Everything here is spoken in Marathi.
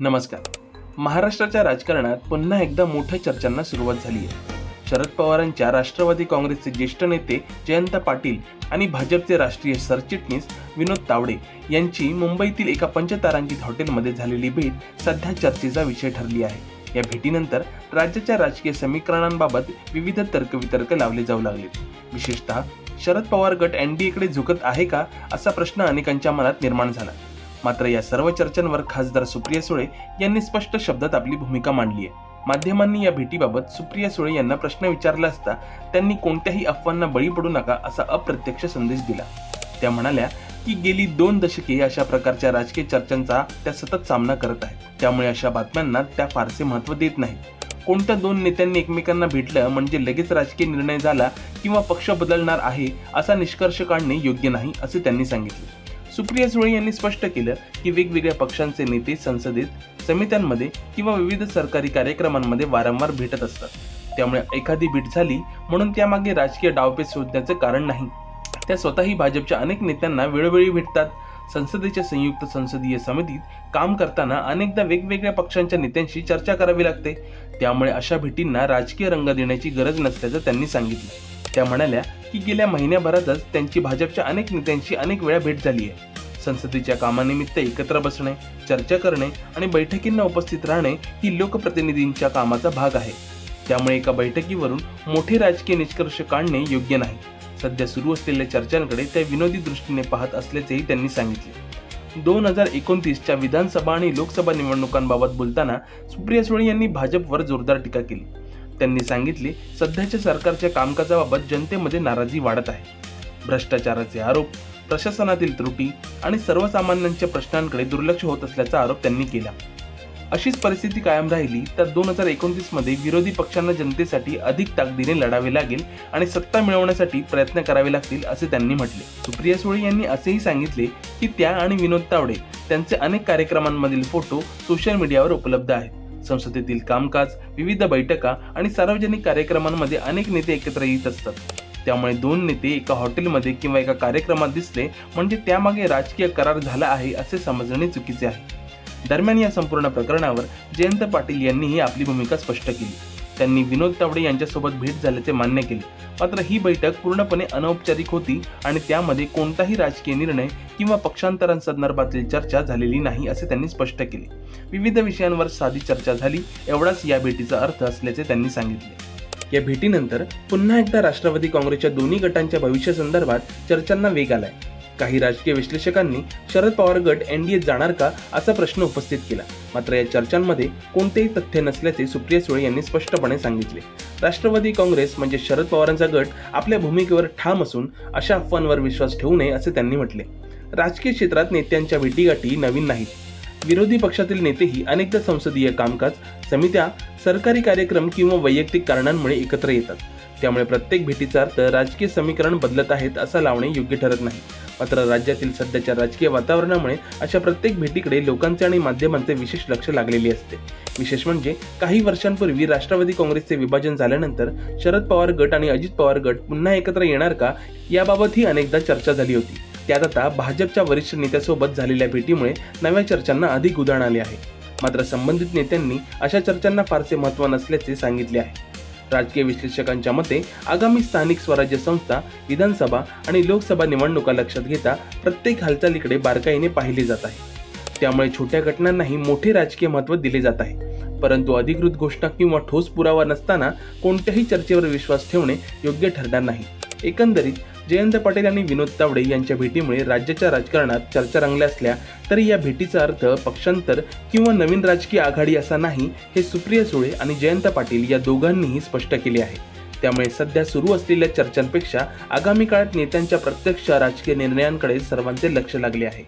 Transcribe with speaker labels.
Speaker 1: नमस्कार. महाराष्ट्राच्या राजकारणात पुन्हा एकदा मोठ्या चर्चांना सुरुवात झाली आहे. शरद पवारांच्या राष्ट्रवादी काँग्रेसचे ज्येष्ठ नेते जयंत पाटील आणि भाजपचे राष्ट्रीय सरचिटणीस विनोद तावडे यांची मुंबईतील एका पंचतारांकित हॉटेलमध्ये झालेली भेट सध्या चर्चेचा विषय ठरली आहे. या भेटीनंतर राज्याच्या राजकीय समीकरणांबाबत विविध तर्कवितर्क लावले जाऊ लागलेत. विशेषतः शरद पवार गट एनडीएकडे झुकत आहे का असा प्रश्न अनेकांच्या मनात निर्माण झाला. मात्र या सर्व चर्चांवर खासदार सुप्रिया सुळे यांनी स्पष्ट शब्दात आपली भूमिका मांडली आहे. माध्यमांनी या भेटीबाबत सुप्रिया सुळे यांना प्रश्न विचारला असता त्यांनी कोणत्याही अफवांना बळी पडू नका असा अप्रत्यक्ष संदेश दिला. त्या म्हणाल्या की गेली 2 दशके अशा प्रकारच्या राजकीय चर्चांचा त्या सतत सामना करत आहेत. त्यामुळे अशा बातम्यांना त्या फारसे महत्त्व देत नाहीत. कोणत्या 2 नेत्यांनी एकमेकांना भेटलं म्हणजे लगेच राजकीय निर्णय झाला किंवा पक्ष बदलणार आहे असा निष्कर्ष काढणे योग्य नाही असे त्यांनी सांगितले. सुप्रिया सुळे यांनी स्पष्ट केलं की वेगवेगळ्या पक्षांचे नेते संसदेत, समित्यांमध्ये किंवा विविध सरकारी कार्यक्रमांमध्ये वारंवार भेटत असतात. त्यामुळे एखादी भेट झाली म्हणून त्यामागे राजकीय डावपेच शोधण्याचे कारण नाही. त्या स्वतःही भाजपच्या अनेक नेत्यांना वेळोवेळी भेटतात. संसदेच्या संयुक्त संसदीय समितीत काम करताना अनेकदा वेगवेगळ्या पक्षांच्या नेत्यांशी चर्चा करावी लागते. त्यामुळे अशा भेटींना राजकीय रंग देण्याची गरज नसल्याचं त्यांनी सांगितलं. त्या म्हणाल्या की गेल्या महिन्याभरातच त्यांची भाजपच्या अनेक नेत्यांशी अनेक वेळा भेट झाली आहे. संसदेच्या कामानिमित्त एकत्र बसणे, चर्चा करणे आणि बैठकींना उपस्थित राहणे ही लोकप्रतिनिधींच्या कामाचा भाग आहे. त्यामुळे एका बैठकीवरून मोठे राजकीय निष्कर्ष काढणे योग्य नाही. सध्या सुरू असलेल्या चर्चांकडे त्या विनोदी दृष्टीने पाहत असल्याचेही त्यांनी सांगितले. 2029च्या विधानसभा आणि लोकसभा निवडणुकांबाबत बोलताना सुप्रिया सुळे यांनी भाजपवर जोरदार टीका केली. त्यांनी सांगितले, सध्याच्या सरकारच्या कामकाजाबाबत जनतेमध्ये नाराजी वाढत आहे. भ्रष्टाचाराचे आरोप, प्रशासनातील त्रुटी आणि सर्वसामान्यांच्या प्रश्नांकडे दुर्लक्ष होत असल्याचा आरोप त्यांनी केला. अशीच परिस्थिती कायम राहिली तर 2029 मध्ये विरोधी पक्षांना जनतेसाठी अधिक ताकदीने लढावे लागेल आणि सत्ता मिळवण्यासाठी प्रयत्न करावे लागतील असे त्यांनी म्हटले. सुप्रिया सुळे यांनी असेही सांगितले की त्या आणि विनोद तावडे त्यांचे अनेक कार्यक्रमांमधील फोटो सोशल मीडियावर उपलब्ध आहेत. संसदेतील कामकाज, विविध बैठका आणि सार्वजनिक कार्यक्रमांमध्ये अनेक नेते एकत्र येत असतात. त्यामुळे 2 नेते एका हॉटेलमध्ये किंवा एका कार्यक्रमात दिसले म्हणजे त्यामागे राजकीय करार झाला आहे असे समजणे चुकीचे आहे. दरम्यान या संपूर्ण प्रकरणावर जयंत पाटील यांनीही आपली भूमिका स्पष्ट केली. त्यांनी विनोद तावडे यांच्यासोबत भेट झाल्याचे मान्य केले. मात्र ही बैठक पूर्णपणे अनौपचारिक होती आणि त्यामध्ये कोणताही राजकीय निर्णय किंवा पक्षांतरांसंदर्भातील चर्चा झालेली नाही असे त्यांनी स्पष्ट केले. विविध विषयांवर साधी चर्चा झाली एवढाच या भेटीचा अर्थ असल्याचे त्यांनी सांगितले. या भेटीनंतर पुन्हा एकदा राष्ट्रवादी काँग्रेसच्या दोन्ही गटांच्या भविष्यासंदर्भात चर्चांना वेग आलाय. काही राजकीय विश्लेषकांनी शरद पवार गट एनडीएत जाणार का असा प्रश्न उपस्थित केला. मात्र या चर्चांमध्ये कोणतेही तथ्य नसल्याचे सुप्रिया सुळे यांनी स्पष्टपणे सांगितले. राष्ट्रवादी काँग्रेस म्हणजे शरद पवारांचा गट आपल्या भूमिकेवर ठाम असून अशा अफवांवर विश्वास ठेवू नये असे त्यांनी म्हटले. राजकीय क्षेत्रात नेत्यांच्या भेटीगाठी नवीन नाहीत. विरोधी पक्षातील नेतेही अनेकदा संसदीय कामकाज, समित्या, सरकारी कार्यक्रम किंवा वैयक्तिक कारणांमुळे एकत्र येतात. त्यामुळे प्रत्येक भेटीचा अर्थ राजकीय समीकरण बदलत आहेत असा लावणे योग्य ठरत नाही. मात्र राज्यातील सध्याच्या राजकीय वातावरणामुळे अशा प्रत्येक भेटीकडे लोकांचे आणि माध्यमांचे विशेष लक्ष लागलेले असते. विशेष म्हणजे काही वर्षांपूर्वी राष्ट्रवादी काँग्रेसचे विभाजन झाल्यानंतर शरद पवार गट आणि अजित पवार गट पुन्हा एकत्र येणार का याबाबतही अनेकदा चर्चा झाली होती. त्यात आता भाजपच्या वरिष्ठ नेत्यासोबत झालेल्या भेटीमुळे नव्या चर्चांना अधिक उधाण आले आहे. मात्र संबंधित नेत्यांनी अशा चर्चांना फारसे महत्त्व नसल्याचे सांगितले आहे. राजकीय विश्लेषकांच्या मते आगामी स्थानिक स्वराज्य संस्था, विधानसभा आणि लोकसभा निवडणुका लक्षात घेता प्रत्येक हालचालीकडे बारकाईने पाहिले जात आहे. त्यामुळे छोट्या घटनांनाही मोठे राजकीय महत्त्व दिले जात आहे. परंतु अधिकृत घोषणा किंवा ठोस पुरावा नसताना कोणत्याही चर्चेवर विश्वास ठेवणे योग्य ठरणार नाही. एकंदरीत जयंत पाटील आणि विनोद तावडे यांच्या भेटीमुळे राज्याच्या राजकारणात चर्चा रंगल्या असल्या तरी या भेटीचा अर्थ पक्षांतर किंवा नवीन राजकीय आघाडी असा नाही हे सुप्रिया सुळे आणि जयंत पाटील या दोघांनीही स्पष्ट केले आहे. त्यामुळे सध्या सुरू असलेल्या चर्चांपेक्षा आगामी काळात नेत्यांच्या प्रत्यक्ष राजकीय निर्णयांकडे सर्वांचे लक्ष लागले आहे.